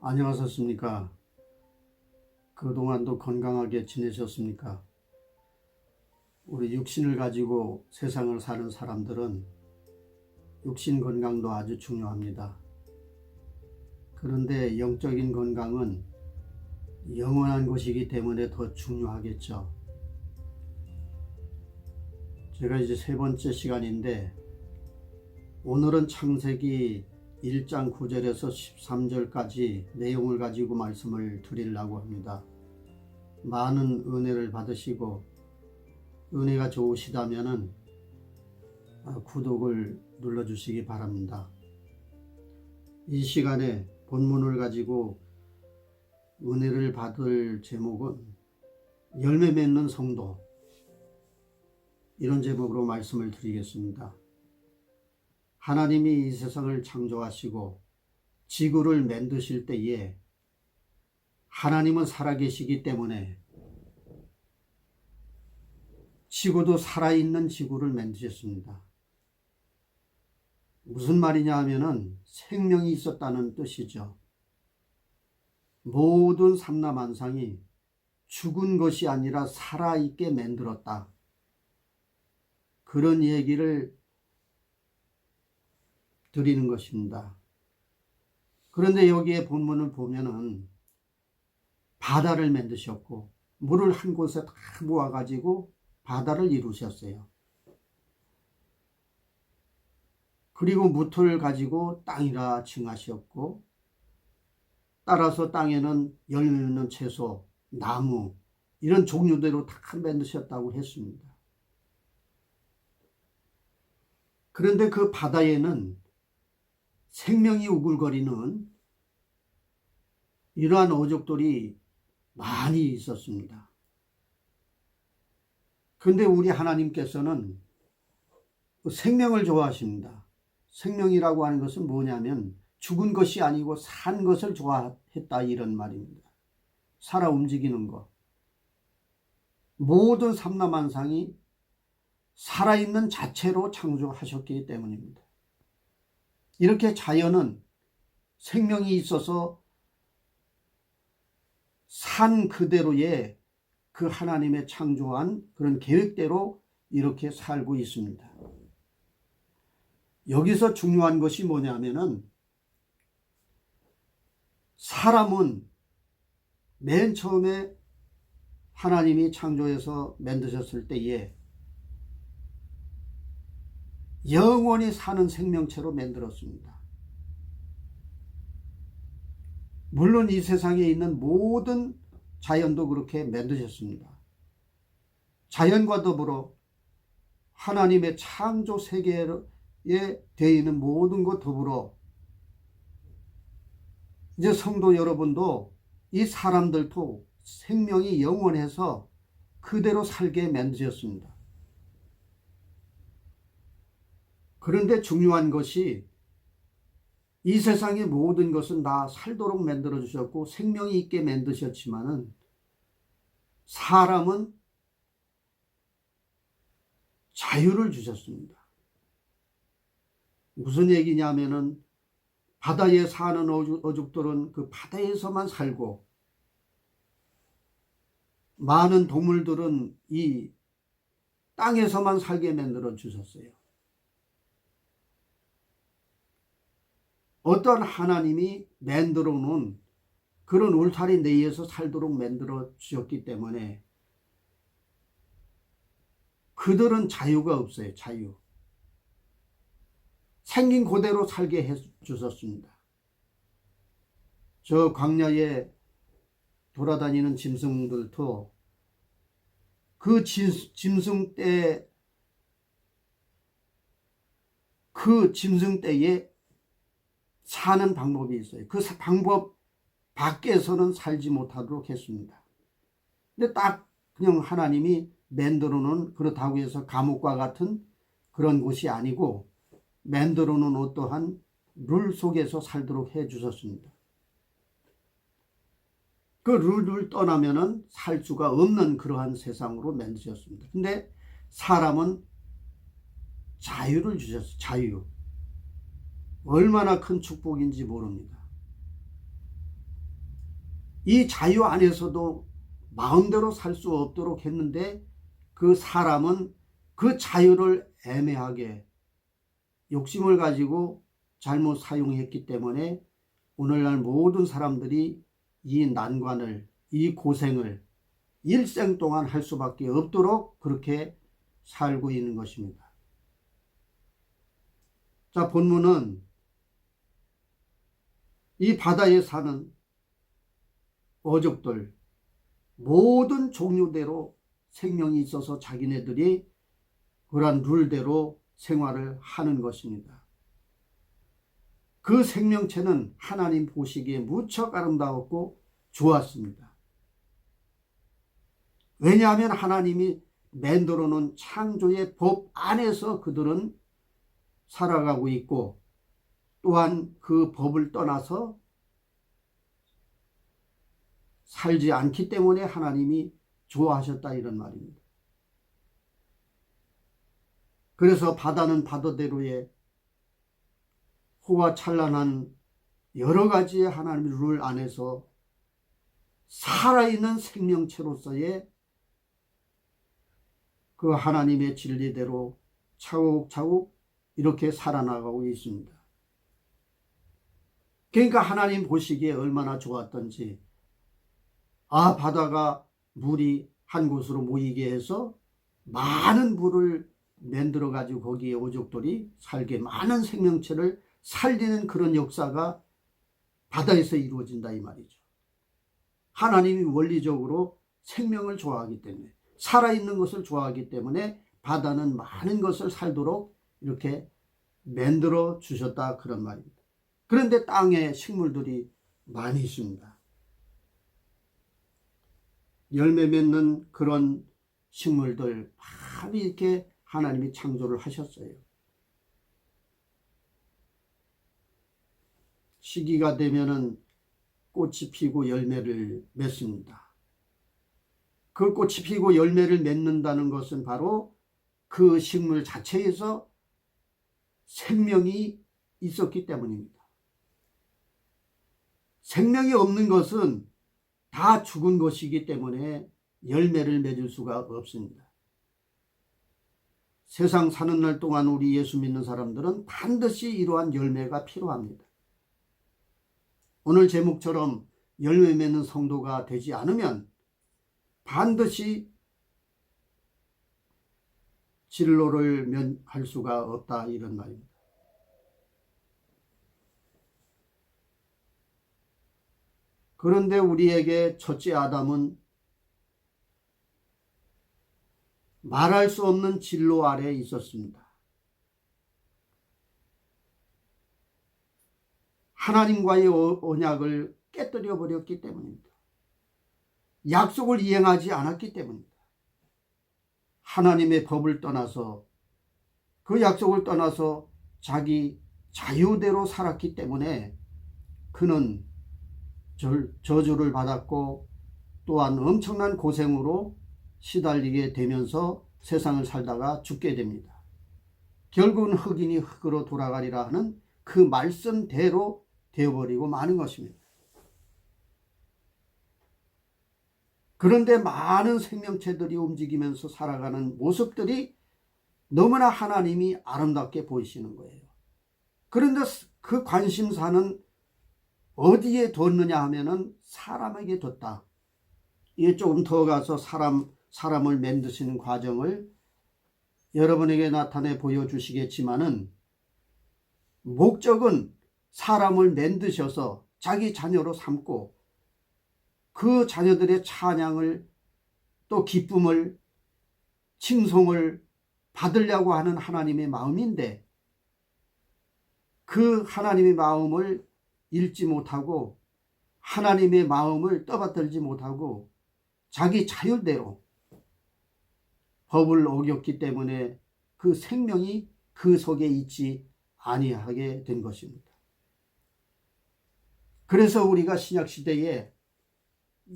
안녕하셨습니까? 그동안도 건강하게 지내셨습니까? 우리 육신을 가지고 세상을 사는 사람들은 육신 건강도 아주 중요합니다. 그런데 영적인 건강은 영원한 것이기 때문에 더 중요하겠죠. 제가 이제 세 번째 시간인데 오늘은 창세기 1장 9절에서 13절까지 내용을 가지고 말씀을 드리려고 합니다. 많은 은혜를 받으시고 은혜가 좋으시다면 구독을 눌러주시기 바랍니다. 이 시간에 본문을 가지고 은혜를 받을 제목은 열매 맺는 성도, 이런 제목으로 말씀을 드리겠습니다. 하나님이 이 세상을 창조하시고 지구를 만드실 때에 하나님은 살아계시기 때문에 지구도 살아있는 지구를 만드셨습니다. 무슨 말이냐 하면은 생명이 있었다는 뜻이죠. 모든 삼라만상이 죽은 것이 아니라 살아있게 만들었다. 그런 얘기를 드리는 것입니다. 그런데 여기에 본문을 보면은 바다를 만드셨고 물을 한 곳에 다 모아가지고 바다를 이루셨어요. 그리고 무토를 가지고 땅이라 칭하셨고 따라서 땅에는 열매 맺는 채소, 나무 이런 종류대로 다 만드셨다고 했습니다. 그런데 그 바다에는 생명이 우글거리는 이러한 어족들이 많이 있었습니다. 그런데 우리 하나님께서는 생명을 좋아하십니다. 생명이라고 하는 것은 뭐냐면 죽은 것이 아니고 산 것을 좋아했다, 이런 말입니다. 살아 움직이는 것. 모든 삼라만상이 살아있는 자체로 창조하셨기 때문입니다. 이렇게 자연은 생명이 있어서 산 그대로의 그 하나님의 창조한 그런 계획대로 이렇게 살고 있습니다. 여기서 중요한 것이 뭐냐면은 사람은 맨 처음에 하나님이 창조해서 만드셨을 때에 영원히 사는 생명체로 만들었습니다. 물론 이 세상에 있는 모든 자연도 그렇게 만드셨습니다. 자연과 더불어 하나님의 창조 세계에 되어 있는 모든 것 더불어 이제 성도 여러분도 이 사람들도 생명이 영원해서 그대로 살게 만드셨습니다. 그런데 중요한 것이 이 세상의 모든 것은 다 살도록 만들어 주셨고 생명이 있게 만드셨지만은 사람은 자유를 주셨습니다. 무슨 얘기냐면은 바다에 사는 어족들은 그 바다에서만 살고 많은 동물들은 이 땅에서만 살게 만들어 주셨어요. 어떤 하나님이 만들어 놓은 그런 울타리 내에서 살도록 만들어 주셨기 때문에 그들은 자유가 없어요. 자유. 생긴 그대로 살게 해 주셨습니다. 저 광야에 돌아다니는 짐승들도 그 짐승 때 그 짐승 때에 사는 방법이 있어요. 그 방법 밖에서는 살지 못하도록 했습니다. 근데 딱 그냥 하나님이 만들어 놓은, 그렇다고 해서 감옥과 같은 그런 곳이 아니고 만들어 놓은 어떠한 룰 속에서 살도록 해 주셨습니다. 그 룰을 떠나면은 살 수가 없는 그러한 세상으로 만드셨습니다. 근데 사람은 자유를 주셨어요. 자유. 얼마나 큰 축복인지 모릅니다. 이 자유 안에서도 마음대로 살 수 없도록 했는데 그 사람은 그 자유를 애매하게 욕심을 가지고 잘못 사용했기 때문에 오늘날 모든 사람들이 이 난관을, 이 고생을 일생 동안 할 수밖에 없도록 그렇게 살고 있는 것입니다. 자, 본문은 이 바다에 사는 어족들 모든 종류대로 생명이 있어서 자기네들이 그러한 룰대로 생활을 하는 것입니다. 그 생명체는 하나님 보시기에 무척 아름다웠고 좋았습니다. 왜냐하면 하나님이 만들어 놓은 창조의 법 안에서 그들은 살아가고 있고 또한 그 법을 떠나서 살지 않기 때문에 하나님이 좋아하셨다 이런 말입니다. 그래서 바다는 바다대로의 호화찬란한 여러 가지의 하나님의 룰 안에서 살아있는 생명체로서의 그 하나님의 진리대로 차곡차곡 이렇게 살아나가고 있습니다. 그러니까 하나님 보시기에 얼마나 좋았던지, 바다가 물이 한 곳으로 모이게 해서 많은 물을 만들어 가지고 거기에 오족들이 살게, 많은 생명체를 살리는 그런 역사가 바다에서 이루어진다 이 말이죠. 하나님이 원리적으로 생명을 좋아하기 때문에, 살아있는 것을 좋아하기 때문에 바다는 많은 것을 살도록 이렇게 만들어 주셨다 그런 말입니다. 그런데 땅에 식물들이 많이 있습니다. 열매 맺는 그런 식물들 많이 이렇게 하나님이 창조를 하셨어요. 시기가 되면은 꽃이 피고 열매를 맺습니다. 그 꽃이 피고 열매를 맺는다는 것은 바로 그 식물 자체에서 생명이 있었기 때문입니다. 생명이 없는 것은 다 죽은 것이기 때문에 열매를 맺을 수가 없습니다. 세상 사는 날 동안 우리 예수 믿는 사람들은 반드시 이러한 열매가 필요합니다. 오늘 제목처럼 열매 맺는 성도가 되지 않으면 반드시 진로를 면할 수가 없다 이런 말입니다. 그런데 우리에게 첫째 아담은 말할 수 없는 진로 아래에 있었습니다. 하나님과의 언약을 깨뜨려 버렸기 때문입니다. 약속을 이행하지 않았기 때문입니다. 하나님의 법을 떠나서, 그 약속을 떠나서 자기 자유대로 살았기 때문에 그는 저주를 받았고 또한 엄청난 고생으로 시달리게 되면서 세상을 살다가 죽게 됩니다. 결국은 흑인이 흑으로 돌아가리라 하는 그 말씀대로 되어버리고 마는 것입니다. 그런데 많은 생명체들이 움직이면서 살아가는 모습들이 너무나 하나님이 아름답게 보이시는 거예요. 그런데 그 관심사는 어디에 뒀느냐 하면은 사람에게 뒀다. 이게 조금 더 가서 사람을 만드시는 과정을 여러분에게 나타내 보여주시겠지만은, 목적은 사람을 만드셔서 자기 자녀로 삼고 그 자녀들의 찬양을 또 기쁨을 칭송을 받으려고 하는 하나님의 마음인데, 그 하나님의 마음을 읽지 못하고 하나님의 마음을 떠받들지 못하고 자기 자율대로 법을 어겼기 때문에 그 생명이 그 속에 있지 아니하게 된 것입니다. 그래서 우리가 신약시대에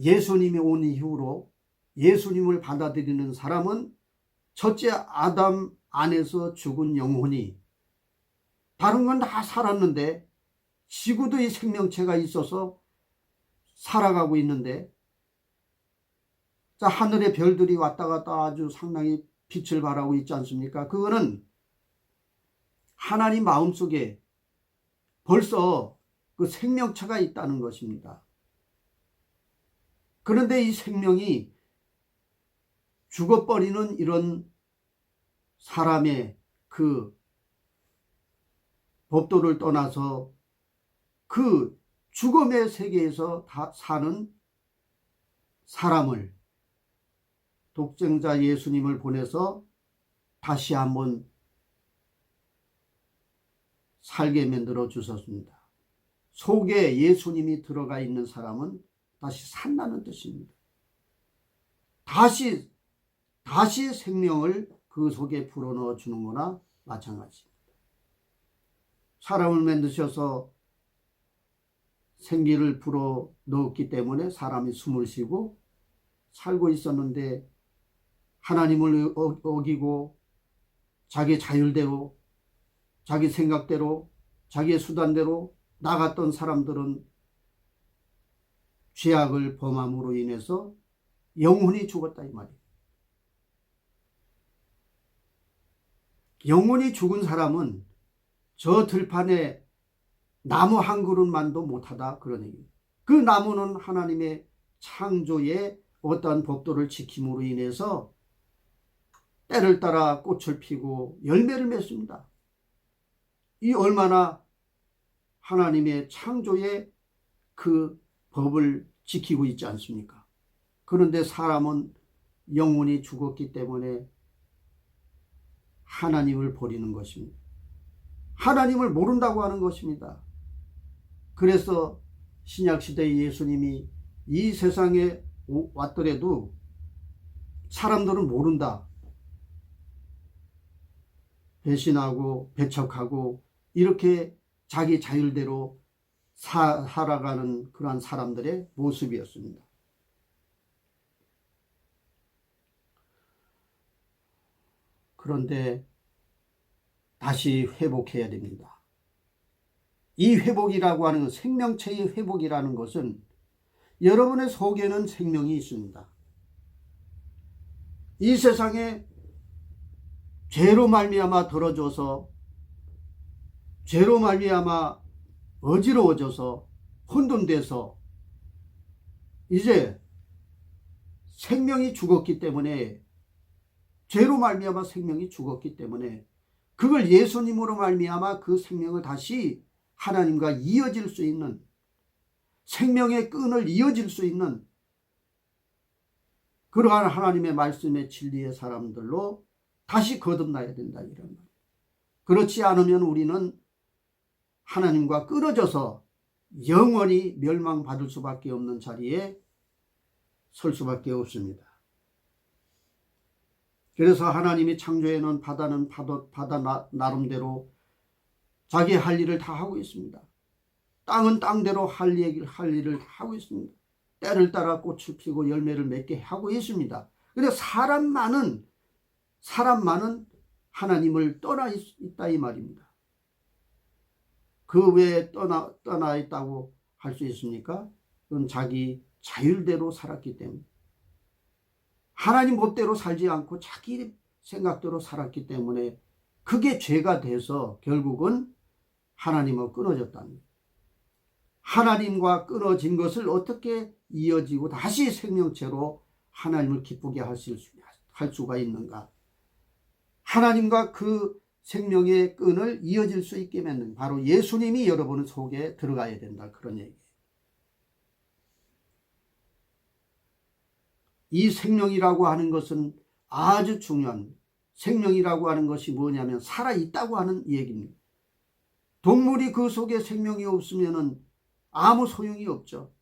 예수님이 온 이후로 예수님을 받아들이는 사람은 첫째 아담 안에서 죽은 영혼이, 다른 건 다 살았는데 지구도 이 생명체가 있어서 살아가고 있는데, 자, 하늘의 별들이 왔다 갔다 아주 상당히 빛을 발하고 있지 않습니까? 그거는 하나님 마음속에 벌써 그 생명체가 있다는 것입니다. 그런데 이 생명이 죽어버리는 이런 사람의 그 법도를 떠나서 그 죽음의 세계에서 다 사는 사람을 독생자 예수님을 보내서 다시 한번 살게 만들어 주셨습니다. 속에 예수님이 들어가 있는 사람은 다시 산다는 뜻입니다. 다시 생명을 그 속에 불어넣어 주는 거나 마찬가지입니다. 사람을 만드셔서 생기를 불어넣었기 때문에 사람이 숨을 쉬고 살고 있었는데, 하나님을 어기고 자기 자율대로, 자기 생각대로, 자기의 수단대로 나갔던 사람들은 죄악을 범함으로 인해서 영혼이 죽었다 이 말이에요. 영혼이 죽은 사람은 저 들판에 나무 한 그릇만도 못하다 그런 얘기예요. 그 나무는 하나님의 창조의 어떠한 법도를 지킴으로 인해서 때를 따라 꽃을 피고 열매를 맺습니다. 이 얼마나 하나님의 창조의 그 법을 지키고 있지 않습니까? 그런데 사람은 영혼이 죽었기 때문에 하나님을 버리는 것입니다. 하나님을 모른다고 하는 것입니다. 그래서 신약시대의 예수님이 이 세상에 왔더라도 사람들은 모른다. 배신하고 배척하고 이렇게 자기 자율대로 살아가는 그러한 사람들의 모습이었습니다. 그런데 다시 회복해야 됩니다. 이 회복이라고 하는 생명체의 회복이라는 것은 여러분의 속에는 생명이 있습니다. 이 세상에 죄로 말미암아 더러져서, 죄로 말미암아 어지러워져서 혼돈돼서 이제 생명이 죽었기 때문에, 죄로 말미암아 생명이 죽었기 때문에 그걸 예수님으로 말미암아 그 생명을 다시 하나님과 이어질 수 있는, 생명의 끈을 이어질 수 있는 그러한 하나님의 말씀의 진리의 사람들로 다시 거듭나야 된다 이런 말. 그렇지 않으면 우리는 하나님과 끊어져서 영원히 멸망받을 수밖에 없는 자리에 설 수밖에 없습니다. 그래서 하나님이 창조해 놓은 바다는 바다 나름대로 자기 할 일을 다 하고 있습니다. 땅은 땅대로 할 일을 다 하고 있습니다. 때를 따라 꽃을 피고 열매를 맺게 하고 있습니다. 그런데 사람만은 하나님을 떠나 있다 이 말입니다. 그 외에 떠나 있다고 할 수 있습니까? 그건 자기 자율대로 살았기 때문에, 하나님 법대로 살지 않고 자기 생각대로 살았기 때문에 그게 죄가 돼서 결국은 하나님과 끊어졌답니다. 하나님과 끊어진 것을 어떻게 이어지고 다시 생명체로 하나님을 기쁘게 할 수가 있는가? 하나님과 그 생명의 끈을 이어질 수 있게 만든 바로 예수님이 여러분 속에 들어가야 된다 그런 얘기예요. 이 생명이라고 하는 것은 아주 중요한, 생명이라고 하는 것이 뭐냐면 살아있다고 하는 얘기입니다. 동물이 그 속에 생명이 없으면 아무 소용이 없죠.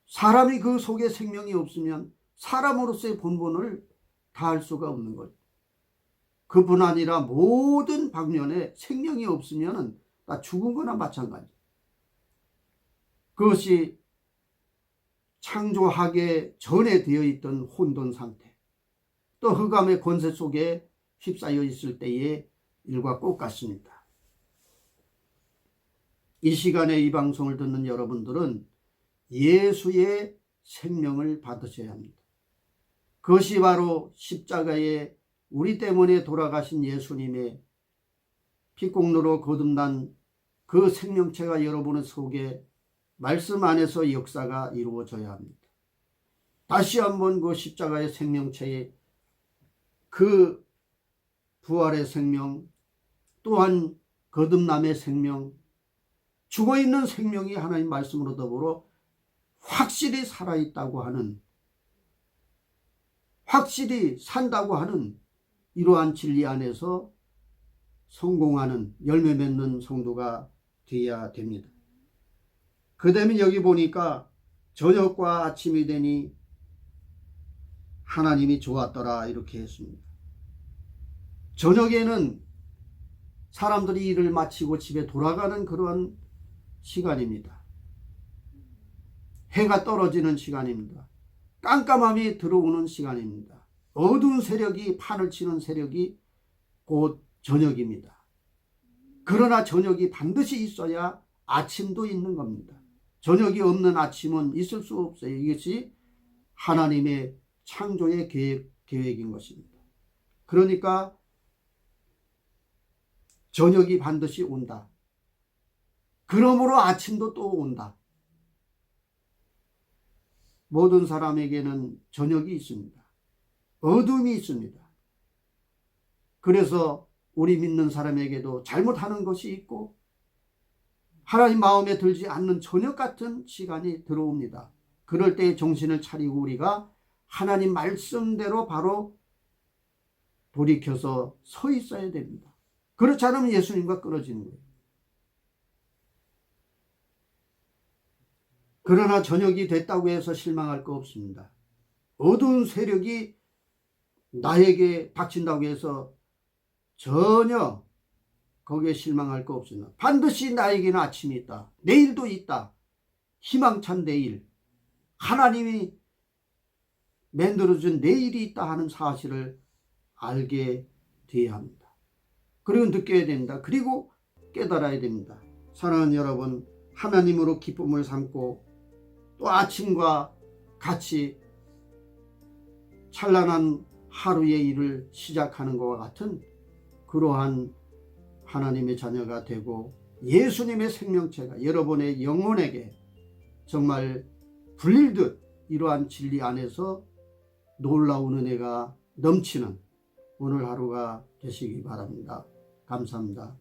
사람이 그 속에 생명이 없으면 사람으로서의 본분을 다할 수가 없는 거죠. 그뿐 아니라 모든 방면에 생명이 없으면 다 죽은 거나 마찬가지. 그것이 창조하기 전에 되어 있던 혼돈 상태, 또 흑암의 권세 속에 휩싸여 있을 때의 일과 똑같습니다. 이 시간에 이 방송을 듣는 여러분들은 예수의 생명을 받으셔야 합니다. 그것이 바로 십자가에 우리 때문에 돌아가신 예수님의 피공로로 거듭난 그 생명체가 여러분의 속에 말씀 안에서 역사가 이루어져야 합니다. 다시 한번 그 십자가의 생명체의 그 부활의 생명, 또한 거듭남의 생명, 죽어있는 생명이 하나님 말씀으로 더불어 확실히 살아있다고 하는, 확실히 산다고 하는 이러한 진리 안에서 성공하는, 열매 맺는 성도가 되어야 됩니다. 그 다음에 여기 보니까 저녁과 아침이 되니 하나님이 좋았더라 이렇게 했습니다. 저녁에는 사람들이 일을 마치고 집에 돌아가는 그런 시간입니다. 해가 떨어지는 시간입니다. 깜깜함이 들어오는 시간입니다. 어두운 세력이, 판을 치는 세력이 곧 저녁입니다. 그러나 저녁이 반드시 있어야 아침도 있는 겁니다. 저녁이 없는 아침은 있을 수 없어요. 이것이 하나님의 창조의 계획인 것입니다. 그러니까 저녁이 반드시 온다. 그러므로 아침도 또 온다. 모든 사람에게는 저녁이 있습니다. 어둠이 있습니다. 그래서 우리 믿는 사람에게도 잘못하는 것이 있고 하나님 마음에 들지 않는 저녁 같은 시간이 들어옵니다. 그럴 때 정신을 차리고 우리가 하나님 말씀대로 바로 돌이켜서 서 있어야 됩니다. 그렇지 않으면 예수님과 끊어지는 거예요. 그러나 저녁이 됐다고 해서 실망할 거 없습니다. 어두운 세력이 나에게 닥친다고 해서 전혀 거기에 실망할 거 없습니다. 반드시 나에게는 아침이 있다. 내일도 있다. 희망찬 내일. 하나님이 만들어준 내일이 있다 하는 사실을 알게 되어야 합니다. 그리고 느껴야 됩니다. 그리고 깨달아야 됩니다. 사랑하는 여러분, 하나님으로 기쁨을 삼고 또 아침과 같이 찬란한 하루의 일을 시작하는 것과 같은 그러한 하나님의 자녀가 되고 예수님의 생명체가 여러분의 영혼에게 정말 불릴듯 이러한 진리 안에서 놀라운 은혜가 넘치는 오늘 하루가 되시기 바랍니다. 감사합니다.